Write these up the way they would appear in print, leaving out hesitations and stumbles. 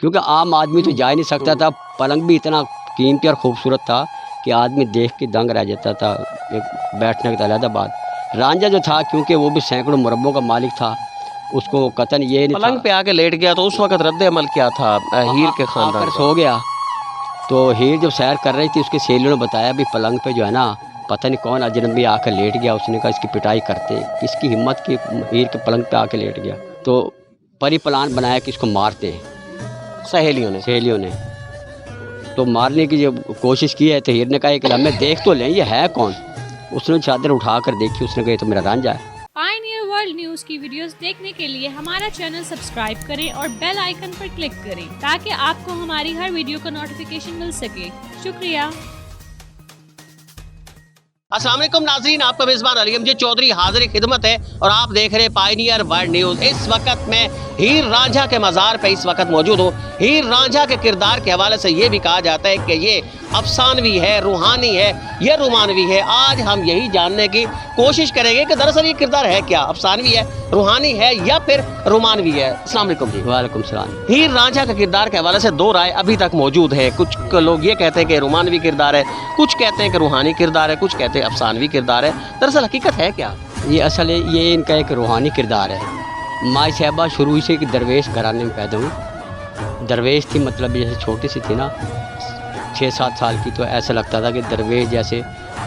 क्योंकि आम आदमी तो जा ही नहीं सकता था। पलंग भी इतना कीमती और खूबसूरत था कि आदमी देख के दंग रह जाता था। एक बैठने का अलग बात। रांझा जो था, क्योंकि वो भी सैकड़ों मुरब्बों का मालिक था, उसको कतन ये नहीं पलंग पे आके लेट गया तो उस वक्त रद्द अमल क्या था हीर के खानदान आकर का? सो गया। तो हीर जब सैर कर रही थी, उसके सहेलियों ने बताया भी पलंग पे जो है ना, पता नहीं कौन अजनबी आकर लेट गया। उसने कहा इसकी पिटाई करते, किसकी हिम्मत की हीर के पलंग पे आके लेट गया। तो परी प्लान बनाया कि इसको मारते हैं सहेलियों ने। तो मारने की जब कोशिश की है तो हीर ने कहा कि हमें देख तो लें ये है कौन। उसने चादर उठा कर देखी, उसने कहा तो मेरा रांझा है। पायनियर वर्ल्ड न्यूज़ की वीडियोस देखने के लिए हमारा चैनल सब्सक्राइब करें और बेल आइकन पर क्लिक करें ताकि आपको हमारी हर वीडियो का नोटिफिकेशन मिल सके। शुक्रिया। अस्सलाम वालेकुम नाज़रीन, आपका मेज़बान अली अमजद चौधरी हाजिर खिदमत है और आप देख रहे हैं पायनियर वर्ल्ड न्यूज़। इस वक्त मैं हीर रांझा के मज़ार पे इस वक्त मौजूद हूँ। हीर रांझा के किरदार के हवाले से ये भी कहा जाता है कि ये अफसानवी है, रूहानी है या रोमानवी है। आज हम यही जानने की कोशिश करेंगे कि दरअसल ये किरदार है क्या, अफसानवी है, रूहानी है या फिर रोमानवी है। अस्सलाम वालेकुम जी। वालेकुम सलाम। हीर रांझा के किरदार के हवाले से दो राय अभी तक मौजूद है। कुछ लोग ये कहते हैं कि रोमानवी किरदार है, कुछ कहते हैं कि रूहानी किरदार है, कुछ कहते हैं अफसानवी किरदार है। दरअसल हकीकत है क्या? ये असल ये इनका एक रूहानी किरदार है। माई साहबा शुरू से एक दरवेश घराने में पैदा हुई। दरवेश थी, मतलब जैसे छोटी सी थी ना, 6-7 साल की, तो ऐसा लगता था कि दरवेश जैसे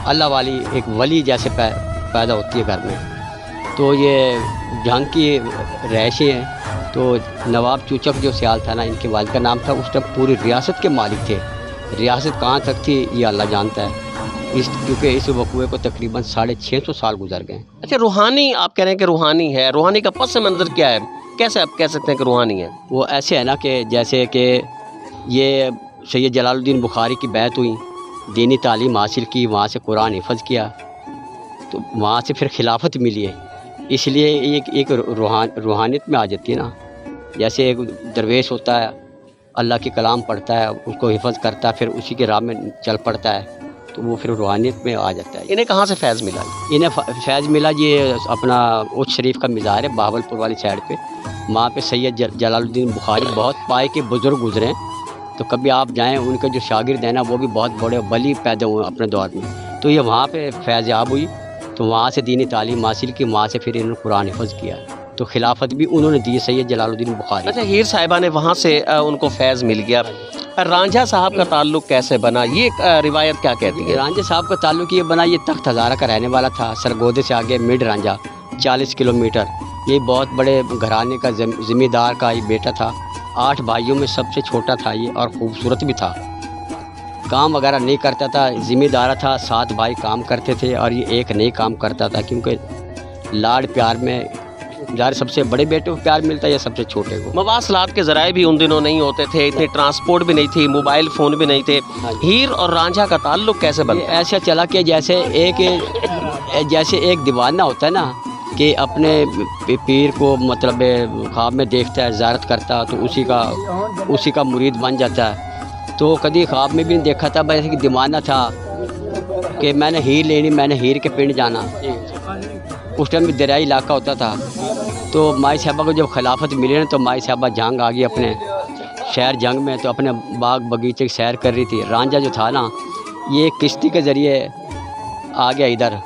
अल्लाह वाली एक वली जैसे पैदा होती है घर में। तो ये जंग की रहायशी हैं। तो नवाब चूचक जो सियाल था ना, इनके वालिद का नाम था। उस टाइम पूरी रियासत के मालिक थे। रियासत कहाँ तक थी ये अल्लाह जानता है, क्योंकि इस वक़्वे को तकरीबन 650 साल गुजर गए। अच्छा, रूहानी आप कह रहे हैं कि रूहानी है, रूहानी का पस मंज़र क्या है? कैसे आप कह सकते हैं कि रूहानी है? वो ऐसे है ना कि जैसे कि ये सैयद जलालुद्दीन बुखारी की बैत हुई, दीनी तालीम हासिल की, वहाँ से कुरान हिफ़्ज़ किया, तो वहाँ से फिर खिलाफत मिली है। इसलिए एक रूहानियत में आ जाती है ना। जैसे एक दरवेश होता है, अल्लाह के कलाम पढ़ता है, उसको हिफ़्ज़ करता है, फिर उसी के राह में चल पड़ता है, तो वो फिर रूहानियत में आ जाता है। इन्हें कहाँ से फैज़ मिला? इन्हें फैज़ मिला ये अपना उच्च शरीफ का मज़ार है बहावलपुर वाली साइड पे। वहाँ पे सैयद जलालुद्दीन बुखारी बहुत पाए के बुज़ुर्ग गुजरे हैं। तो कभी आप जाएं, उनके जो शागिर्द हैं ना, वो भी बहुत बड़े वली पैदा हुए अपने दौर में। तो ये वहाँ पे फैज़ याब हुई, तो वहाँ से दीनी तालीम हासिल की, वहाँ से फिर इन्होंने कुरान हिफ़्ज़ किया। तो खिलाफत भी उन्होंने दी सैयद जलालुद्दीन बुखारी। अच्छा, हीर साहिबा ने वहाँ से उनको फैज़ मिल गया। रांझा साहब का ताल्लुक़ कैसे बना, ये रिवायत क्या कहती है? रांझा साहब का ताल्लुक़ ये बना, ये तख्त हज़ारा का रहने वाला था। सरगोदे से आगे मिड रांझा 40 किलोमीटर। ये बहुत बड़े घराने का ज़मींदार का ये बेटा था। 8 भाइयों में सबसे छोटा था ये, और ख़ूबसूरत भी था। काम वगैरह नहीं करता था, ज़िम्मेदार था। 7 भाई काम करते थे और ये एक नहीं काम करता था, क्योंकि लाड़ प्यार में यार सबसे बड़े बेटे को प्यार मिलता है या सबसे छोटे को। मवासलात के ज़राए भी उन दिनों नहीं होते थे, इतने ट्रांसपोर्ट भी नहीं थी, मोबाइल फ़ोन भी नहीं थे। हीर और रांझा का ताल्लुक़ कैसे बना? ऐसा चला कि जैसे एक दीवाना होता है ना, कि अपने पीर को मतलब ख्वाब में देखता है, ज़ियारत करता, तो उसी का मुरीद बन जाता है। तो कभी ख्वाब में भी नहीं देखा था, बस एक दीवाना था कि मैंने हीर लेनी, मैंने हीर के पिंड जाना। उस टाइम में दरियाई इलाका होता था। तो माई साहबा को जब खिलाफत मिली ना, तो माई साहबा जंग आ गई अपने शहर जंग में, तो अपने बाग बगीचे की सैर कर रही थी। रांझा जो था ना, ये किश्ती के ज़रिए आ गया इधर।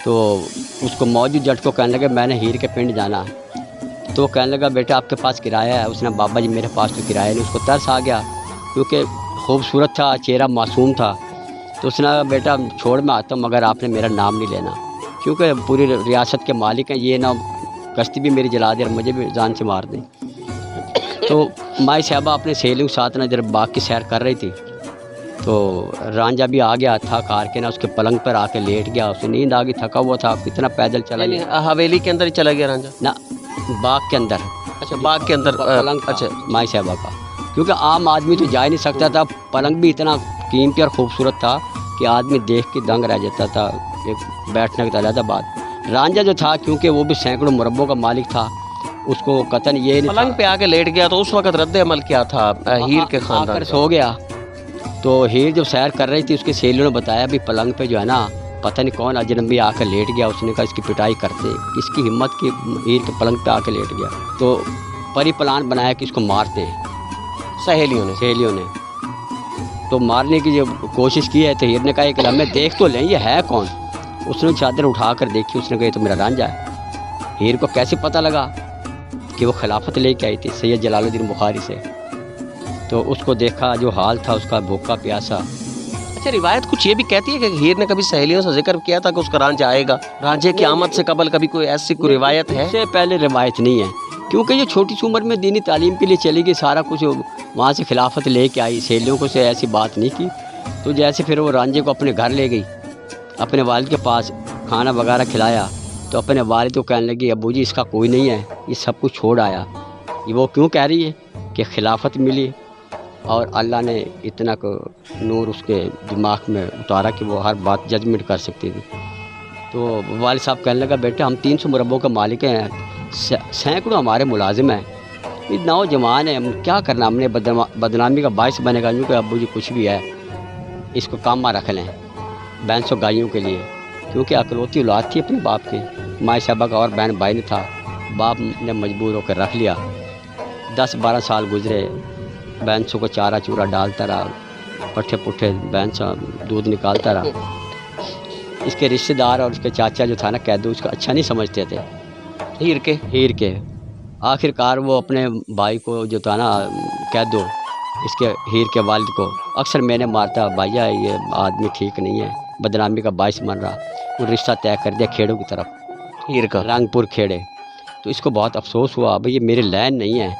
तो उसको मौजूद जट को कहने लगे मैंने हीर के पिंड जाना। तो कहने लगा बेटा आपके पास किराया है? उसने बाबा जी मेरे पास तो किराया नहीं। उसको तरस आ गया, क्योंकि खूबसूरत था, चेहरा मासूम था। तो उसने कहा बेटा छोड़ मैं आता हूँ, मगर आपने मेरा नाम नहीं लेना, क्योंकि पूरी रियासत के मालिक हैं, ये ना कश्ती भी मेरी जला दे और मुझे भी जान से मार दें। तो माई साहबा अपने सहेलियों के साथ ना जब बाग की सैर कर रही थी, तो रांझा भी आ गया था कार के ना, उसके पलंग पर आके लेट गया। उसे नींद आ गई, थका हुआ था, कितना पैदल चला गया। हवेली के अंदर ही चला गया रांझा ना, बाग के अंदर। अच्छा, बाग के अंदर पलंग। अच्छा, माई साहबा का, क्योंकि आम आदमी तो जा ही नहीं सकता था। पलंग भी इतना कीमती और खूबसूरत था कि आदमी देख के दंग रह जाता था। एक बैठने का अलग बात। रांझा जो था, क्योंकि वो भी सैकड़ों मुरब्बों का मालिक था, उसको कतन ये नहीं पलंग पे आके लेट गया तो उस वक्त रद्द अमल क्या था हीर के खानदान का? सो गया। तो हीर जब सैर कर रही थी, उसके सहेलियों ने बताया भी पलंग पे जो है ना, पता नहीं कौन अजनबी आकर लेट गया। उसने कहा इसकी पिटाई करते, किसकी हिम्मत की हीर के पलंग पे आके लेट गया। तो परी प्लान बनाया कि इसको मारते हैं सहेलियों ने तो मारने की जो कोशिश की है तो हीर ने कहा कि हमें देख तो लें ये है कौन। उसने चादर उठा कर देखी, उसने कहा ये तो मेरा रांझा है। हीर को कैसे पता लगा कि वो खिलाफत लेके आई थी सैयद जलालुद्दीन बुखारी से। तो उसको देखा, जो हाल था उसका, भूखा प्यासा। अच्छा, रिवायत कुछ ये भी कहती है कि हीर ने कभी सहेलियों से जिक्र किया था कि उसका रांझा आएगा, रांझे की आमद से कबल कभी कोई ऐसी कोई रिवायत है? इससे पहले रिवायत नहीं है, क्योंकि ये छोटी सी उम्र में दीनी तालीम के लिए चली गई, सारा कुछ वहाँ से खिलाफत लेके आई, सहेलियों को से ऐसी बात नहीं की। तो जैसे फिर वो रांझे को अपने घर ले गई, अपने वालिद के पास खाना वगैरह खिलाया, तो अपने वालिद को कहने लगी अबू जी इसका कोई नहीं है, ये सब कुछ छोड़ आया। ये वो क्यों कह रही है कि खिलाफत मिली और अल्लाह ने इतना को नूर उसके दिमाग में उतारा कि वो हर बात जजमेंट कर सकती थी। तो वालिद साहब कहने लगा बेटा हम 300 मुरब्बों के मालिक हैं, सैकड़ों हमारे मुलाजिम हैं, ये नौजवान है, हम क्या करना, हमने बदनामी का बायस बनेगा। यूँ कि अब्बू जी कुछ भी है इसको काम में रख लें भैंसों गायों के लिए, क्योंकि अकलौती औलाद थी अपने बाप की। माँ साहबा का और बहन भाई ने था, बाप ने मजबूर होकर रख लिया। 10-12 साल गुजरे, भैंसों को चारा चूरा डालता रहा, पट्ठे पुट्ठे भैंसा दूध निकालता रहा। इसके रिश्तेदार और उसके चाचा जो था ना कैदू, उसको अच्छा नहीं समझते थे हीर के। आखिरकार वो अपने भाई को जो था ना कैदू, इसके हीर के वालिद को अक्सर मैंने मारता, भैया ये आदमी ठीक नहीं है, बदनामी का बायस बन रहा। वो रिश्ता तय कर दिया खेड़ों की तरफ, हीर का रंगपुर खेड़े। तो इसको बहुत अफसोस हुआ, भाई ये मेरे लैन नहीं है,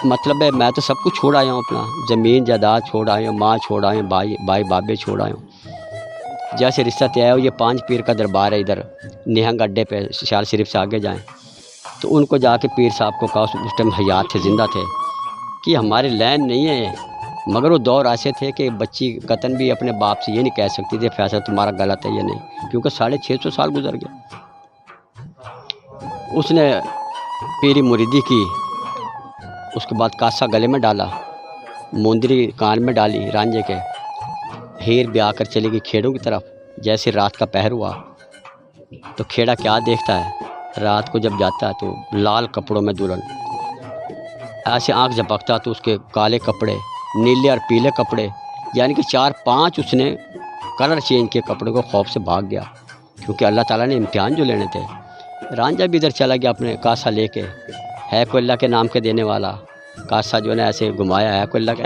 मतलब है मैं तो सब कुछ छोड़ आया हूँ, अपना ज़मीन जायदाद छोड़ आया हूँ, माँ छोड़ आया हूँ, भाई बाबे छोड़ आया हूँ। जैसे रिश्ता तय हो, ये 5 पीर का दरबार है इधर निहंग अड्डे पे, शाल शरीफ से आगे जाएं तो उनको जाके पीर साहब को कहा, उस टाइम हयात थे, ज़िंदा थे, कि हमारे लैन नहीं है। मगर वो दौर ऐसे थे कि बच्ची कतन भी अपने बाप से ये नहीं कह सकती थी फैसला तुम्हारा गलत है या नहीं, क्योंकि 650 साल गुजर गए। उसने पीरी मुरीदी की, उसके बाद कासा गले में डाला, मुंदरी कान में डाली रांझे के। हीर ब्याह कर चली गई खेड़ों की तरफ। जैसे रात का पहर हुआ तो खेड़ा क्या देखता है, रात को जब जाता है तो लाल कपड़ों में दुल्हन, ऐसे आंख झपकता तो उसके काले कपड़े, नीले और पीले कपड़े, यानी कि 4-5 उसने कलर चेंज किए कपड़े को। खौफ से भाग गया, क्योंकि अल्लाह ताला ने इम्तिहान जो लेने थे। रांझा भी इधर चला गया अपने कासा लेके, है कोई अल्लाह के नाम के देने वाला। कासा जो है ना ऐसे घुमाया है कोई अल्लाह के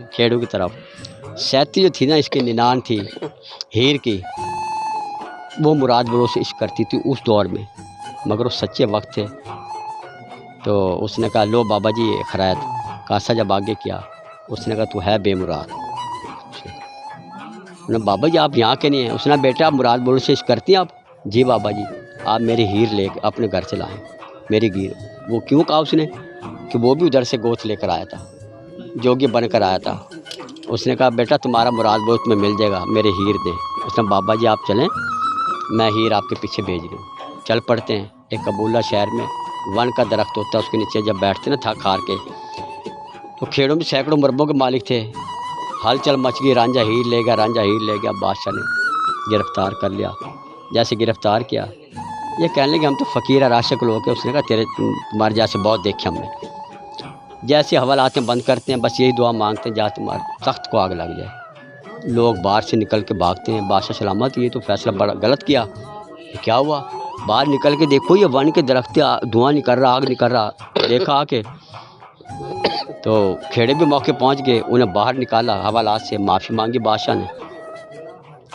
खेड़ों की तरफ। सैती जो थी ना इसकी निनान थी हीर की, वो मुराद बड़ों से इश्क करती थी उस दौर में, मगर वो सच्चे वक्त थे। तो उसने कहा लो बाबा जी ये खैरात। कासा जब आगे किया उसने कहा तू है बेमुराद। उसने बाबा जी आप यहाँ के नहीं हैं। उसने बेटा आप मुराद बड़ों से इश्क करती हैं आप? जी बाबा जी, आप मेरी हीर ले अपने घर से लाएँ, मेरी हीर। वो क्यों कहा उसने कि वो भी उधर से गोद लेकर आया था, जोगी बन कर आया था। उसने कहा बेटा तुम्हारा मुराद बहुत में मिल जाएगा, मेरे हीर दे। उसने बाबा जी आप चलें, मैं हीर आपके पीछे भेज रही हूँ। चल पड़ते हैं। एक कबूला शहर में वन का दरख्त होता है, उसके नीचे जब बैठते ना थक हार के, तो खेड़ों में सैकड़ों मुरब्बों के मालिक थे। हलचल मच गई, रांझा हीर ले गया। बादशाह ने गिरफ़्तार कर लिया। जैसे गिरफ़्तार किया, ये कहने लगे हम तो फ़कीर राशक लोग हैं। उसने कहा तुम्हारे जैसे बहुत देखे हमने। जैसे हवालात में बंद करते हैं बस यही दुआ मांगते हैं, जहाँ तुम्हारे तख्त को आग लग जाए। लोग बाहर से निकल के भागते हैं, बादशाह सलामत ये तो फैसला बड़ा गलत किया। क्या हुआ? बाहर निकल के देखो ये वन के दरख्त धुआं निकल रहा, आग निकल रहा, देखा आके। तो खेड़े भी मौके पहुंच गए, उन्हें बाहर निकाला, हवालात से माफ़ी मांगी बादशाह ने।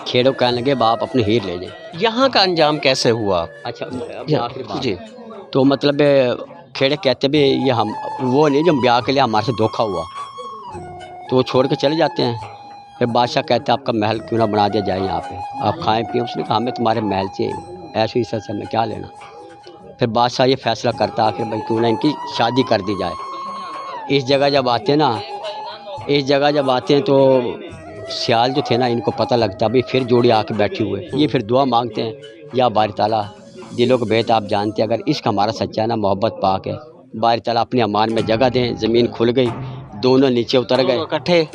खेड़ों कहने लगे बाप अपने हीर ले जाए। यहाँ का अंजाम कैसे हुआ? अच्छा जी, तो मतलब खेड़े कहते भी ये हम वो नहीं जो ब्याह के लिए हमारे से धोखा हुआ, तो वो छोड़ के चले जाते हैं। फिर बादशाह कहते हैं आपका महल क्यों ना बना दिया जाए, यहाँ पे आप खाएं पिए। उसने कहा हमें तुम्हारे महल से ऐसे ही से हमें क्या लेना। फिर बादशाह ये फैसला करता आखिर भाई क्यों ना इनकी शादी कर दी जाए। इस जगह जब आते हैं तो सियाल जो थे ना इनको पता लगता भाई फिर जोड़ी आके बैठी हुए। ये फिर दुआ मांगते हैं या बारी ताला दिलों को बेहतर आप जानते हैं, अगर इश्क हमारा सच्चा है ना, मोहब्बत पाक है, बारी ताला अपने अमान में जगह दें। ज़मीन खुल गई, दोनों नीचे उतर गए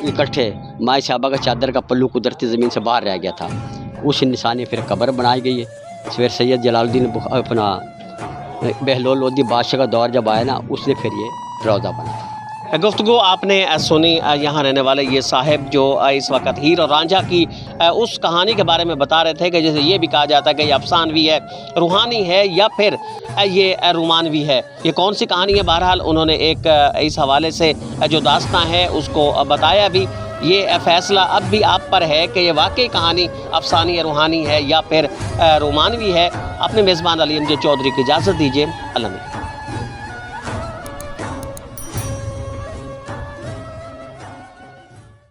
इकट्ठे। माँ साहबा का चादर का पल्लू कुदरती ज़मीन से बाहर रह गया था। उस निशानी फिर कब्र बनाई गई है। फिर सैयद जलालुद्दीन अपना बहलोल लोधी बादशाह का दौर जब आया ना, उसने फिर ये रौज़ा बना। गुफ्तगू आपने सुनी, यहाँ रहने वाले ये साहब जो इस वक्त हीर और रांझा की उस कहानी के बारे में बता रहे थे कि जैसे ये भी कहा जाता है कि ये अफसानवी है, रूहानी है या फिर ये रोमानवी है, ये कौन सी कहानी है। बहरहाल उन्होंने एक इस हवाले से जो दास्तां है उसको बताया भी। ये फ़ैसला अब भी आप पर है कि ये वाकई कहानी अफसानी या रूहानी है या फिर रोमानवी है। अपने मेज़बान अली एम जे चौधरी की इजाज़त दीजिए। अल्लाह।